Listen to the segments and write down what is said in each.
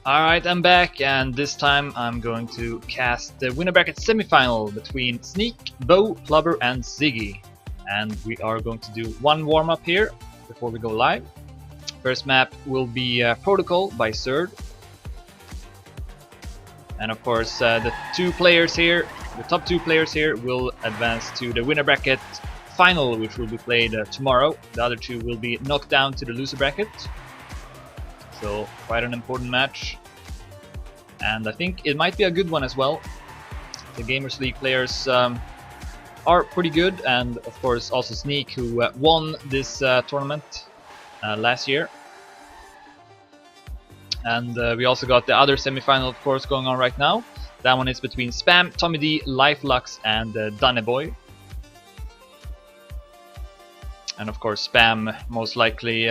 Alright, I'm back, and this time I'm going to cast the winner bracket semifinal between Znik, Beule, Plobber, and Ziggy. And we are going to do one warm-up here before we go live. First map will be Protocol by Surd. And of course, the top two players here will advance to the winner bracket final, which will be played tomorrow. The other two will be knocked down to the loser bracket. So quite an important match, and I think it might be a good one as well. The Gamers League players are pretty good, and of course also Znik, who won this tournament last year. And we also got the other semi-final, of course, going on right now. That one is between Spam, Tommy D, Lifelux, and Danneboy. And of course Spam most likely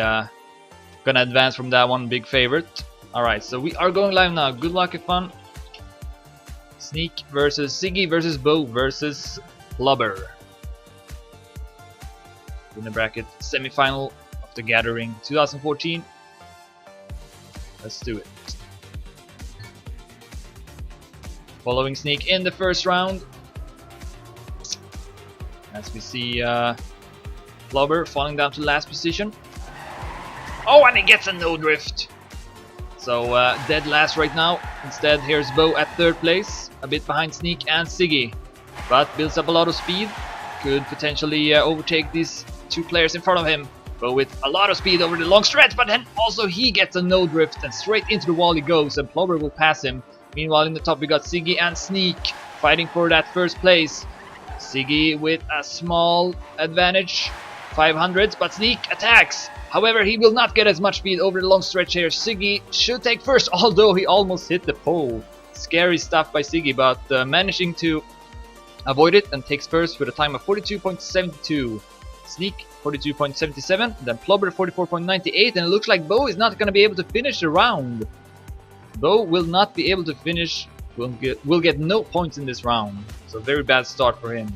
gonna advance from that one, big favorite. Alright, so we are going live now. Good luck and fun. Znik versus Ziggy versus Beule versus Plobber. Winner bracket semi-final of the Gathering 2014. Let's do it. Following Znik in the first round. As we see Plobber falling down to last position. Oh, and he gets a no drift. So dead last right now. Instead, here's Beule at third place, a bit behind Znik and Ziggy, but builds up a lot of speed. Could potentially overtake these two players in front of him. Beule with a lot of speed over the long stretch, but then also he gets a no drift and straight into the wall he goes, and Plobber will pass him. Meanwhile, in the top we got Ziggy and Znik fighting for that first place. Ziggy with a small advantage, 500s, but Znik attacks. However, he will not get as much speed over the long stretch here. Ziggy should take first, although he almost hit the pole. Scary stuff by Ziggy, but managing to avoid it and takes first with a time of 42.72. Znik 42.77, then Plobber 44.98, and it looks like Beule is not going to be able to finish the round. Beule will not be able to finish, will get no points in this round. So very bad start for him.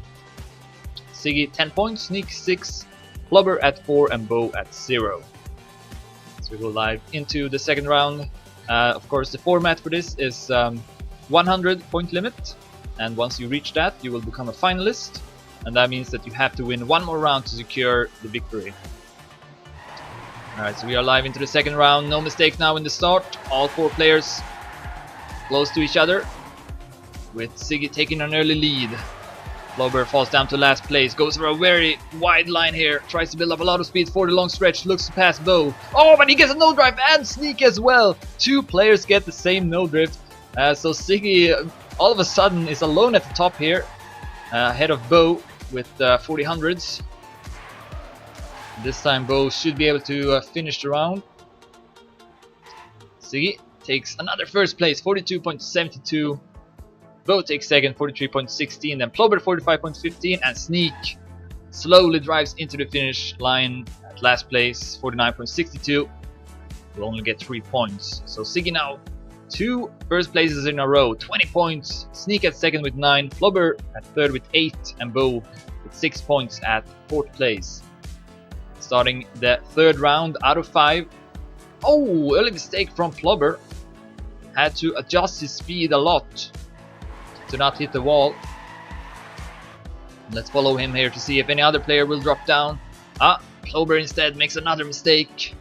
Ziggy 10 points, Znik 6, Plobber at 4, and Beule at 0. So we go live into the second round. Of course, the format for this is 100 point limit, and once you reach that, you will become a finalist, and that means that you have to win one more round to secure the victory. Alright, so we are live into the second round. No mistake now in the start. All four players close to each other, with Ziggy taking an early lead. Plobber falls down to last place, goes for a very wide line here, tries to build up a lot of speed for the long stretch, looks to pass Beule. Oh, but he gets a no drive and Znik as well! Two players get the same no drift, so Ziggy all of a sudden is alone at the top here, ahead of Beule with 40 This time Beule should be able to finish the round. Ziggy takes another first place, 42.72. Beule takes second, 43.16, then Plobber 45.15, and Znik slowly drives into the finish line at last place, 49.62. Will only get 3 points. So Ziggy now 2 first places in a row, 20 points. Znik at second with 9, Plobber at third with 8, and Beule with 6 points at fourth place. Starting the third round out of 5. Oh, early mistake from Plobber. Had to adjust his speed a lot to not hit the wall. Let's follow him here to see if any other player will drop down. Plobber instead makes another mistake.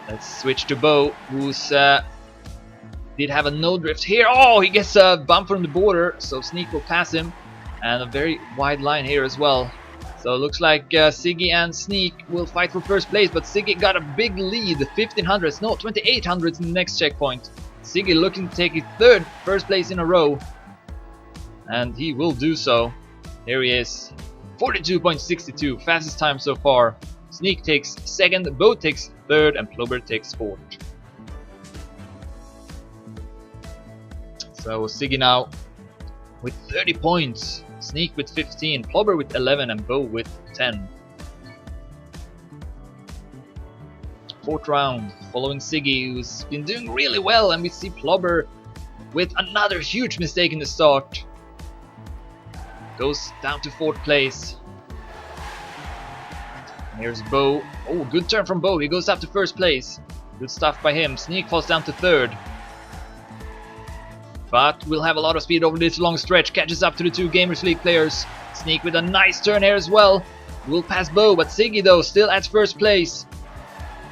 Let's switch to Beule, who's did have a no drift here. Oh, he gets a bump from the border, so Znik will pass him, and a very wide line here as well. So it looks like Ziggy and Znik will fight for first place, but Ziggy got a big lead, 1500s, no, 2800s in the next checkpoint. Ziggy looking to take his third first place in a row, and he will do so. Here he is, 42.62, fastest time so far. Znik takes second, Beule takes third, and Plobber takes fourth. So Ziggy now with 30 points, Znik with 15, Plobber with 11, and Beule with 10. Fourth round, following Ziggy, who's been doing really well, and we see Plobber with another huge mistake in the start. Goes down to fourth place. Here's Beule. Oh, good turn from Beule. He goes up to first place. Good stuff by him. Znik falls down to third. but will have a lot of speed over this long stretch. Catches up to the two Gamers League players. Znik with a nice turn here as well. Will pass Beule, but Ziggy though still at first place.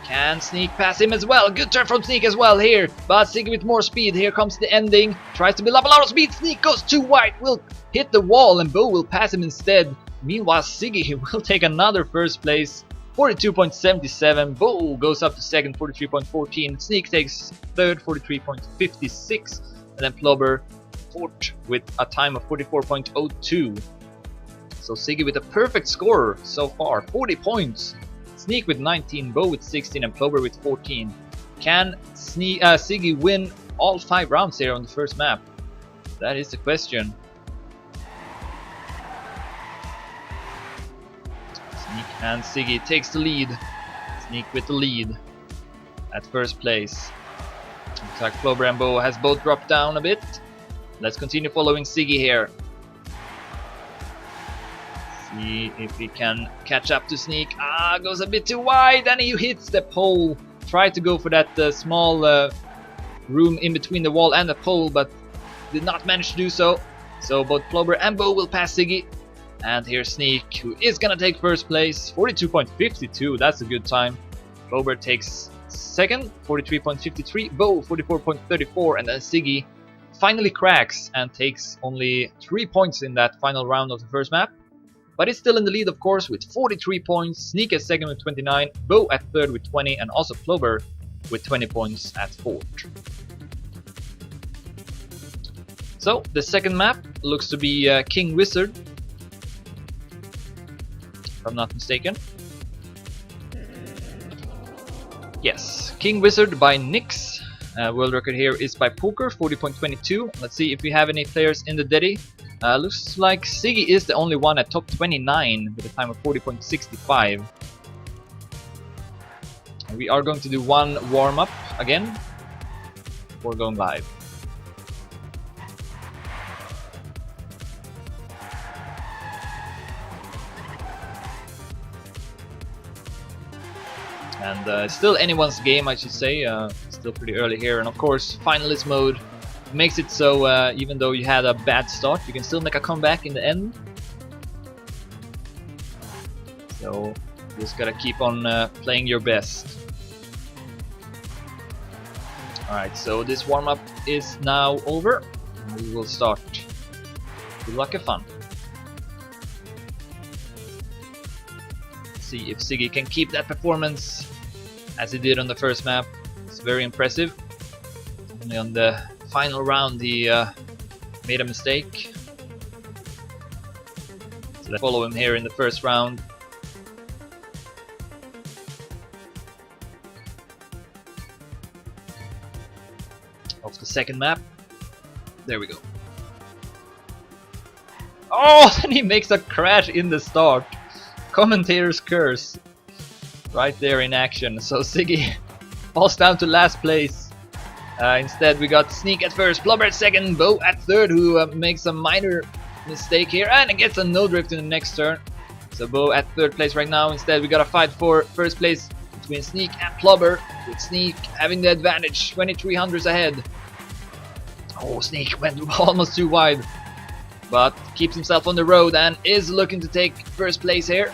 Can Znik pass him as well? Good turn from Znik as well here, but Ziggy with more speed. Here comes the ending. Tries to build up a lot of speed. Znik goes too wide. Will hit the wall and Beule will pass him instead. Meanwhile, Ziggy will take another first place. 42.77. Beule goes up to second, 43.14. Znik takes third, 43.56. And then plobber fourth with a time of 44.02. So Ziggy with a perfect score so far, 40 points. Znik with 19, Beule with 16, and plobber with 14. Can Ziggy win all 5 rounds here on the first map? That is the question. Znik and Ziggy takes the lead. Znik with the lead at first place. Looks like plobber and Beule has both dropped down a bit. Let's continue following Ziggy here. See if he can catch up to Znik. Goes a bit too wide and he hits the pole. Tried to go for that small room in between the wall and the pole, but did not manage to do so. So both plobber and Beule will pass Ziggy. And here's Znik, who is gonna take first place, 42.52. That's a good time. Plobber takes second, 43.53. Beule 44.34, and then Ziggy finally cracks and takes only 3 points in that final round of the first map. But it's still in the lead, of course, with 43 points. Znik at second with 29, Beule at third with 20, and also plobber with 20 points at fourth. So the second map looks to be King Wizard, if I'm not mistaken. Yes, King Wizard by Nix. World record here is by Poker, 40.22. Let's see if we have any players in the Deddy. Looks like Ziggy is the only one at top 29 with a time of 40.65. We are going to do one warm-up again before going live. And still anyone's game, I should say. Still pretty early here, and of course finalist mode makes it so even though you had a bad start, you can still make a comeback in the end. So you just gotta keep on playing your best. Alright, so this warm-up is now over. We will start. Good luck and fun. See if Ziggy can keep that performance as he did on the first map. It's very impressive. Only on the final round he made a mistake. So let's follow him here in the first round. Of the second map. There we go. Oh, and he makes a crash in the start. Commentator's curse. Right there in action. So Ziggy falls down to last place. Instead we got Znik at first, plobber at second, Beule at third, who makes a minor mistake here and it gets a no drift in the next turn. So Beule at third place right now. Instead we got a fight for first place between Znik and plobber, with Znik having the advantage, 2300s ahead. Oh, Znik went almost too wide, but keeps himself on the road and is looking to take first place here.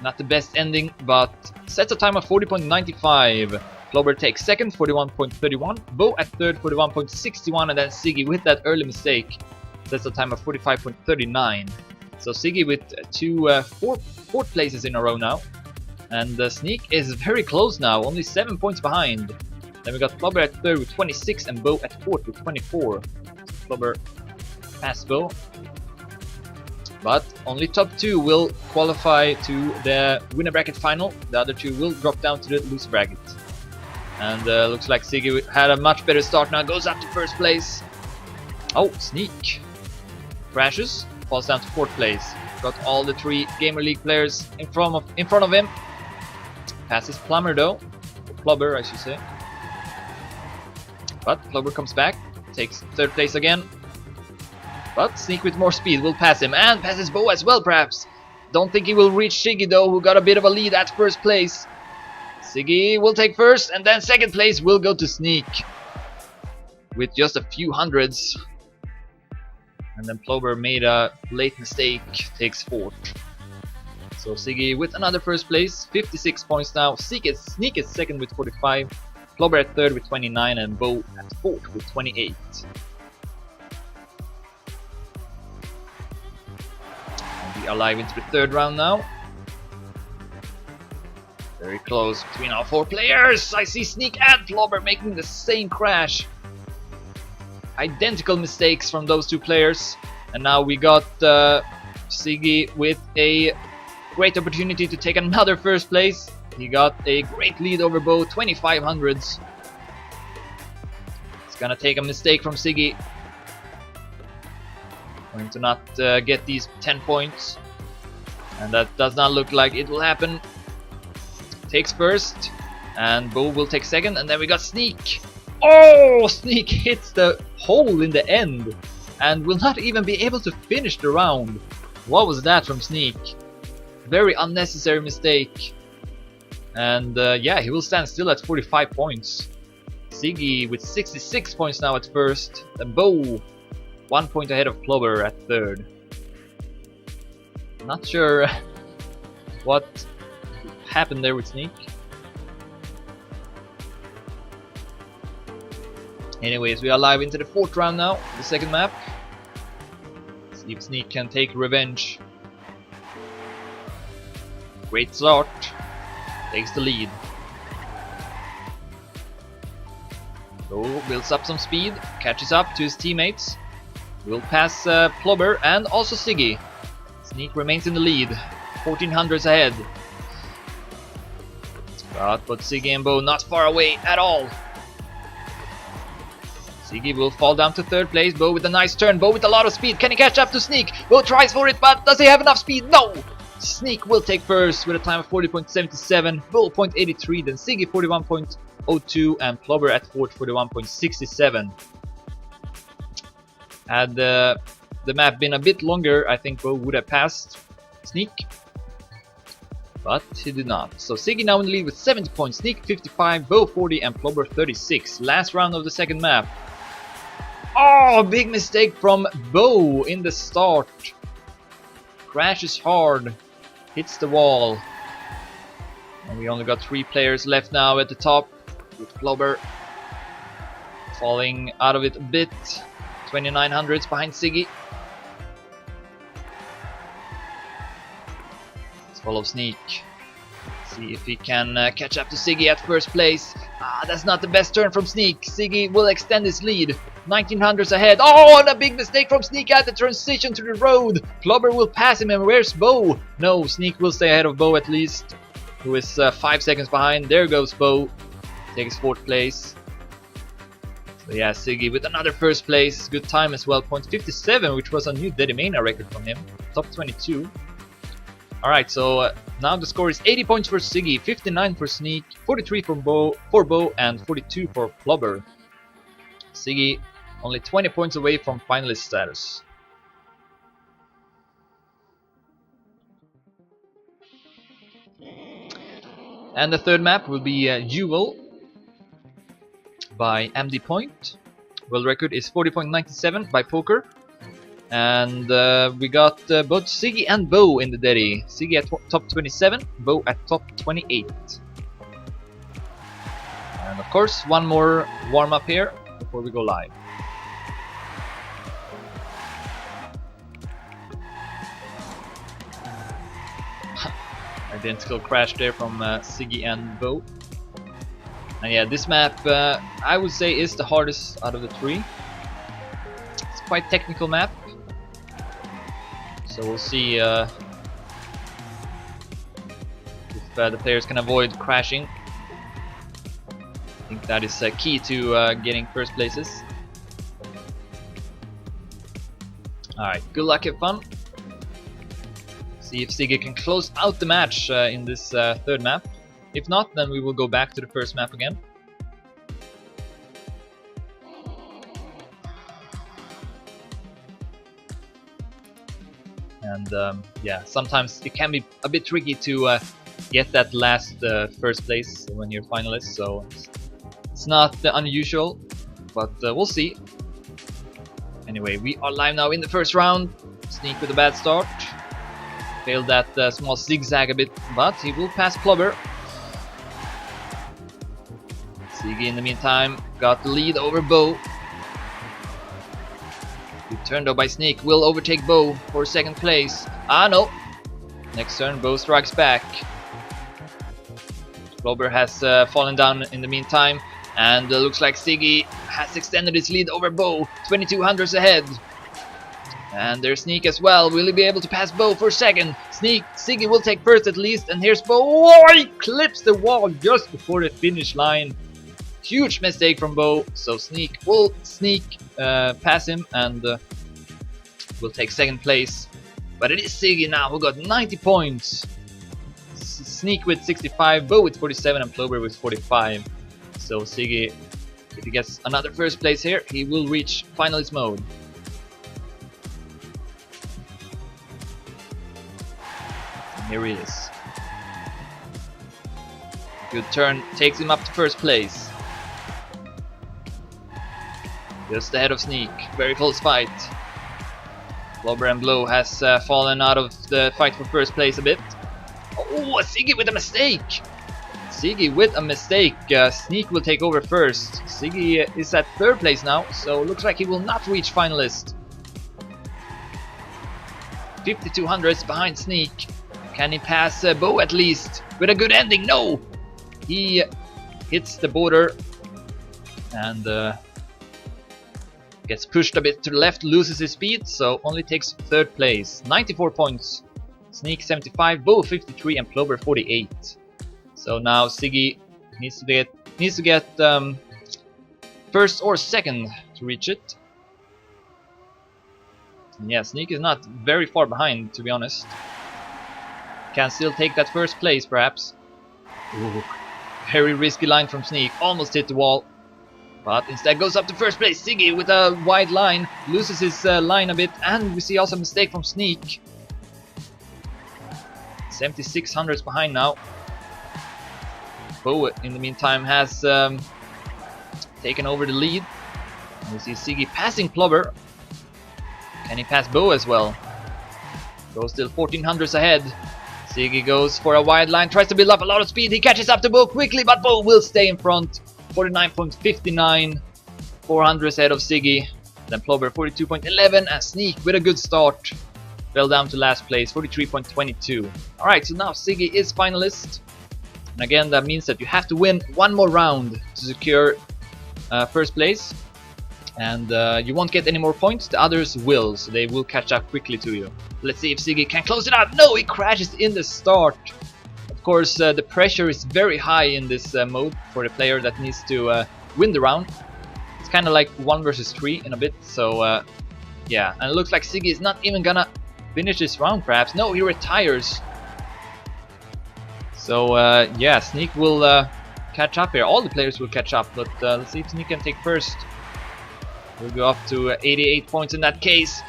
Not the best ending, but sets a time of 40.95. Plobber takes second, 41.31. Beule at third, 41.61, and then Ziggy with that early mistake sets a time of 45.39. So Ziggy with fourth places in a row now, and Znik is very close now, only 7 points behind. Then we got Plobber at third with 26 and Beule at fourth with 24. So Plobber passed Beule. But only top 2 will qualify to the winner bracket final. The other 2 will drop down to the loser bracket. And looks like Ziggy had a much better start now. Goes up to first place. Oh, Znik crashes, falls down to fourth place. Got all the 3 Gamer League players in front of him. Passes Plumber though, or Plobber I should say. But Plobber comes back, takes third place again. But Znik with more speed will pass him, and passes Beule as well perhaps. Don't think he will reach Ziggy though, who got a bit of a lead at first place. Ziggy will take first, and then second place will go to Znik. with just a few hundreds. And then plobber made a late mistake, takes 4th. So Ziggy with another first place, 56 points now. Sneak is 2nd with 45. Plobber at 3rd with 29 and Beule at 4th with 28. And we are live into the 3rd round now. Very close between our 4 players. I see Sneak and Plobber making the same crash. Identical mistakes from those 2 players. And now we got Ziggy with a great opportunity to take another first place. He got a great lead over Beule, 2500s. It's gonna take a mistake from Ziggy. Going to not get these 10 points. And that does not look like it will happen. Takes first, and Beule will take 2nd, and then we got Sneak. Oh, Sneak hits the hole in the end and will not even be able to finish the round. What was that from Sneak? Very unnecessary mistake. And yeah, he will stand still at 45 points. Ziggy with 66 points now at 1st, and Beule 1 point ahead of Plobber at 3rd. Not sure what happened there with Sneak. Anyways, we are live into the 4th round now, the 2nd map. See if Sneak can take revenge. Great start. Takes the lead. Beule builds up some speed, catches up to his teammates. Will pass Plobber and also Ziggy. Sneak remains in the lead, 1400s ahead. But Ziggy and Beule not far away at all. Ziggy will fall down to 3rd place. Beule with a nice turn. Beule with a lot of speed. Can he catch up to Sneak? Beule tries for it, but does he have enough speed? No! Sneak will take 1st with a time of 40.77. Beule 0.83. Then Ziggy 41.02 and Plobber at 4th 41.67. Had the map been a bit longer, I think Beule would have passed Sneak. But he did not. So Ziggy now in the lead with 70 points, Sneak 55, Beule 40 and Plobber 36. Last round of the 2nd map. Oh, big mistake from Beule in the start. Crashes hard, hits the wall. And we only got 3 players left now at the top, with Plobber falling out of it a bit. 2900s behind Ziggy. Follow Sneak. See if he can catch up to Ziggy at 1st place. That's not the best turn from Sneak. Ziggy will extend his lead. 1900s ahead. Oh, and a big mistake from Sneak at the transition to the road. Plobber will pass him, and where's Beule? No, Sneak will stay ahead of Beule at least, who is 5 seconds behind. There goes Beule. Takes 4th place. So yeah, Ziggy with another 1st place. Good time as well. 0.57, which was a new Dedimania record from him. Top 22. Alright, so now the score is 80 points for Ziggy, 59 for Sneak, 43 for Beule, and 42 for Plobber. Ziggy only 20 points away from finalist status. And the 3rd map will be Duel by MD Point. World record is 40.97 by Poker. And we got both Ziggy and Beule in the Deddy. Ziggy at top 27, Beule at top 28. And of course, one more warm-up here before we go live. Identical crash there from Ziggy and Beule. And yeah, this map I would say is the hardest out of the 3. It's quite technical map. So we'll see if the players can avoid crashing. I think that is key to getting 1st places. Alright, good luck, have fun. See if Ziggy can close out the match in this 3rd map. If not, then we will go back to the 1st map again. And yeah, sometimes it can be a bit tricky to get that last 1st place when you're finalist, so it's not unusual. but we'll see. Anyway, we are live now in the first round. Znik with a bad start. Failed that small zigzag a bit, but he will pass plobber. Ziggy in the meantime got the lead over Beule. Good turn though by Znik, will overtake Beule for second place. Ah no! Next turn Beule strikes back. Plobber has fallen down in the meantime, and looks like Ziggy has extended his lead over Beule, 2200s ahead. And there's Znik as well. Will he be able to pass Beule for second? Ziggy will take first at least, and here's Beule. Oh, he clips the wall just before the finish line. Huge mistake from Beule, so Znik will pass him and will take second place. But it is Ziggy now who got 90 points. Znik with 65, Beule with 47, and plobber with 45. So Ziggy, if he gets another first place here, he will reach finalist mode. And here he is. Good turn, takes him up to first place. Just ahead of Znik, very close fight. Plobber and Beule has fallen out of the fight for first place a bit. Oh, Ziggy with a mistake! Ziggy with a mistake. Znik will take over first. Ziggy is at third place now, so looks like he will not reach finalist. 5200s behind Znik. Can he pass Beule at least? With a good ending? No! He hits the border and gets pushed a bit to the left, loses his speed, so only takes third place. 94 points. Znik 75, Beule 53, and plobber 48. So now Ziggy needs to get first or second to reach it. And yeah, Znik is not very far behind, to be honest. Can still take that first place, perhaps. Ooh, very risky line from Znik. Almost hit the wall, but instead goes up to first place. Ziggy with a wide line loses his line a bit, and we see also a mistake from Znik. 7600s behind now. Beule in the meantime has taken over the lead. We see Ziggy passing plobber. Can he pass Beule as well? Beule still 1400s ahead. Ziggy goes for a wide line, tries to build up a lot of speed. He catches up to Beule quickly, but Beule will stay in front. 49.59, 400s ahead of Ziggy. Then plobber 42.11, and Znik with a good start fell down to last place, 43.22. Alright, so now Ziggy is finalist. And again, that means that you have to win one more round to secure first place. And you won't get any more points, the others will, so they will catch up quickly to you. Let's see if Ziggy can close it out. No, he crashes in the start. Of course, the pressure is very high in this mode for the player that needs to win the round. It's kind of like 1 versus 3 in a bit, so yeah. And it looks like Ziggy is not even gonna finish this round, perhaps. No, he retires. So yeah, Znik will catch up here. All the players will catch up, but let's see if Znik can take first. We'll go up to 88 points in that case.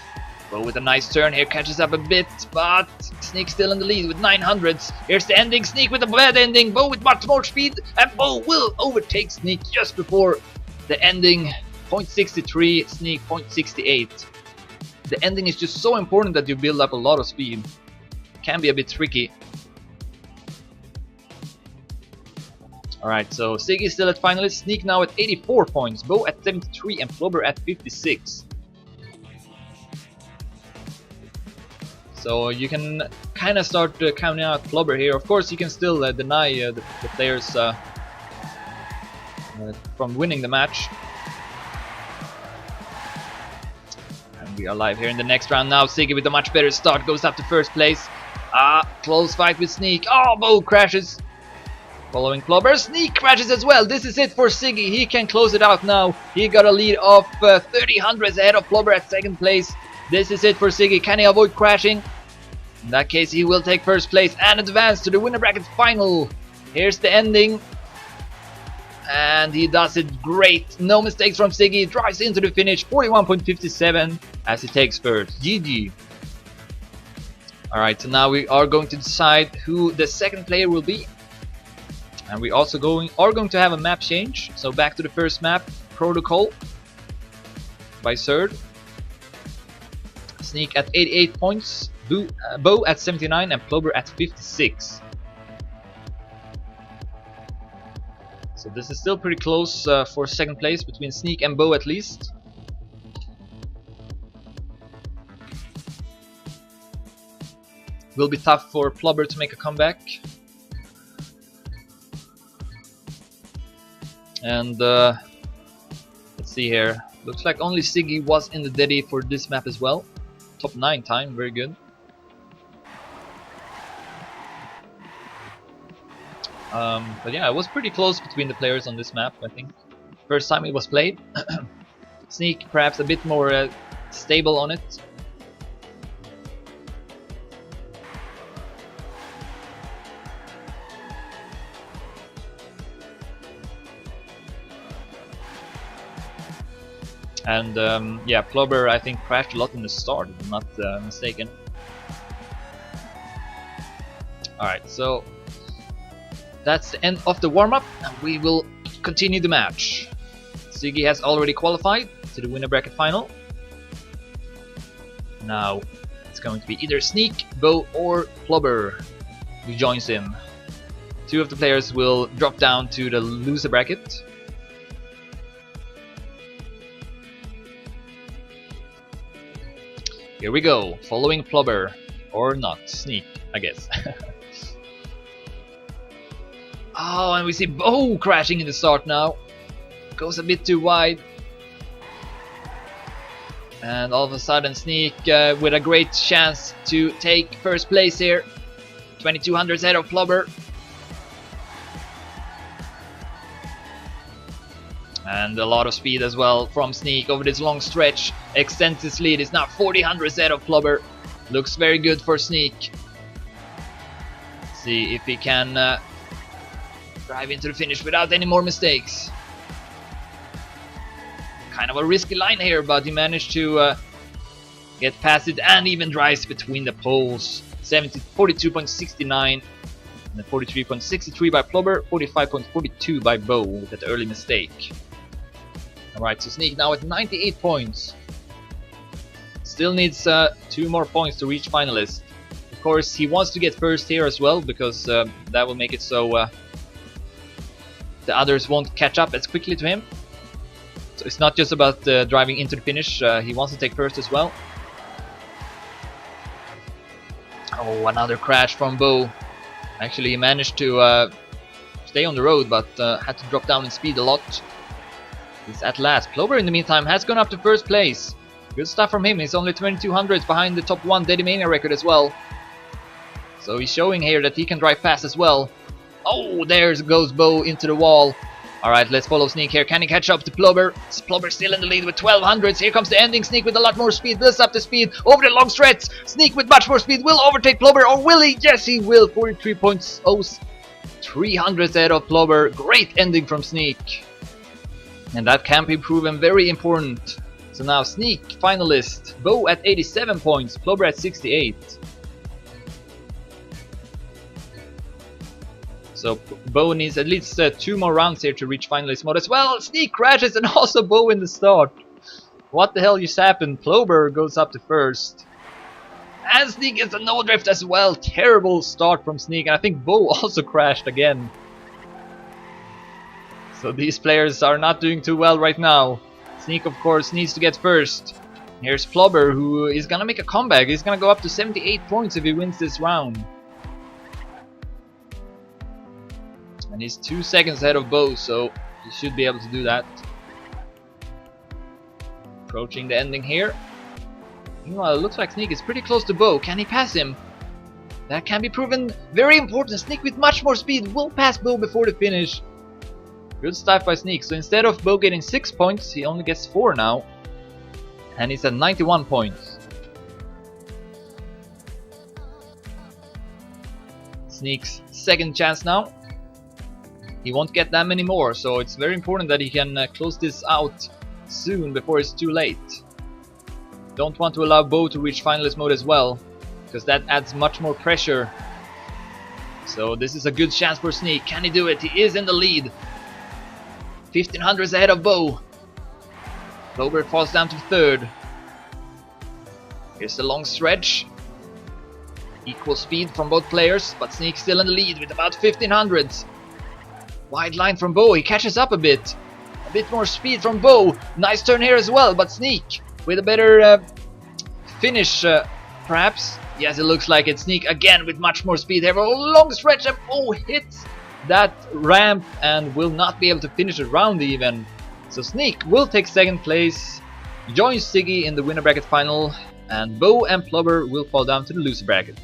Beule with a nice turn here, catches up a bit, but Znik still in the lead with 900s. Here's the ending, Znik with a bad ending, Beule with much more speed, and Beule will overtake Znik just before the ending. 0.63, Znik 0.68. The ending is just so important that you build up a lot of speed. Can be a bit tricky. Alright, so Ziggy is still at finalist, Znik now at 84 points, Beule at 73, and plobber at 56. So you can kind of start counting out plobber here. Of course, you can still deny the players from winning the match. And we are live here in the next round now. Ziggy with a much better start goes up to first place. Close fight with Znik. Oh, Beule crashes. Following plobber, Znik crashes as well. This is it for Ziggy. He can close it out now. He got a lead of 30 hundredths ahead of plobber at second place. This is it for Ziggy. Can he avoid crashing? In that case, he will take first place and advance to the winner bracket final. Here's the ending. And he does it great. No mistakes from Ziggy. Drives into the finish. 41.57 as he takes first. GG. Alright, so now we are going to decide who the second player will be. And we also are going to have a map change. So back to the first map, Protocol. by third. Znik at 88 points, Beule at 79 and plobber at 56. So this is still pretty close for second place between Znik and Beule at least. Will be tough for plobber to make a comeback. And let's see here. Looks like only Ziggy was in the Daddy for this map as well. Top 9 time, very good. But yeah, it was pretty close between the players on this map, I think. First time it was played. Znik perhaps a bit more stable on it. And yeah, plobber I think crashed a lot in the start, if I'm not mistaken. Alright, so that's the end of the warm-up, and we will continue the match. Ziggy has already qualified to the winner bracket final. Now it's going to be either Znik, Beule or plobber who joins him. Two of the players will drop down to the loser bracket. Here we go, following plobber, or not, Znik, I guess. Oh, and we see Beule crashing in the start now. Goes a bit too wide. And all of a sudden Znik with a great chance to take first place here. 2200 ahead of plobber. And a lot of speed as well from Znik over this long stretch. Extends his lead, is now 40 ahead of plobber. Looks very good for Znik. See if he can drive into the finish without any more mistakes. Kind of a risky line here, but he managed to get past it and even drives between the poles. 42.69 and then 43.63 by plobber, 45.42 by Beule with that early mistake. Alright, so Znik now at 98 points. Still needs 2 more points to reach finalist. Of course, he wants to get first here as well, because that will make it so the others won't catch up as quickly to him. So it's not just about driving into the finish, he wants to take first as well. Oh, another crash from Beule. Actually, he managed to stay on the road, but had to drop down in speed a lot. He's at last. Plobber, in the meantime, has gone up to first place. Good stuff from him. He's only 2200 behind the top 1 Dedimania record as well. So he's showing here that he can drive fast as well. Oh, there goes Beule into the wall. Alright, let's follow Znik here. Can he catch up to plobber? Is plobber still in the lead with 1200s? Here comes the ending. Znik with a lot more speed. Builds up the speed over the long stretch. Znik with much more speed will overtake plobber, or will he? Yes, he will. 43.0, 300 ahead of plobber. Great ending from Znik. And that can be proven very important. So now Znik, finalist. Beule at 87 points. Plobber at 68. So Beule needs at least 2 more rounds here to reach finalist mode as well. Znik crashes and also Beule in the start. What the hell just happened? Plobber goes up to first. And Znik gets a no drift as well. Terrible start from Znik. And I think Beule also crashed again. So these players are not doing too well right now. Znik, of course, needs to get first. Here's plobber, who is gonna make a comeback. He's gonna go up to 78 points if he wins this round. And he's 2 seconds ahead of Beule, so he should be able to do that. Approaching the ending here. Meanwhile, it looks like Znik is pretty close to Beule. Can he pass him? That can be proven very important. Znik with much more speed will pass Beule before the finish. Good stuff by Znik. So instead of Beule getting 6 points, he only gets 4 now. And he's at 91 points. Znik's second chance now. He won't get that many more, so it's very important that he can close this out soon before it's too late. Don't want to allow Beule to reach finalist mode as well, because that adds much more pressure. So this is a good chance for Znik. Can he do it? He is in the lead. 1500s ahead of Beule. Plobber falls down to third. Here's the long stretch. Equal speed from both players, but Znik still in the lead with about 1500. Wide line from Beule, he catches up a bit. A bit more speed from Beule. Nice turn here as well, but Znik with a better finish, perhaps. Yes, it looks like it's Znik again with much more speed here. A long stretch and Beule hits that ramp and will not be able to finish the round even. So Znik will take second place, joins Ziggy in the winner bracket final, and Beule and Plobber will fall down to the loser bracket.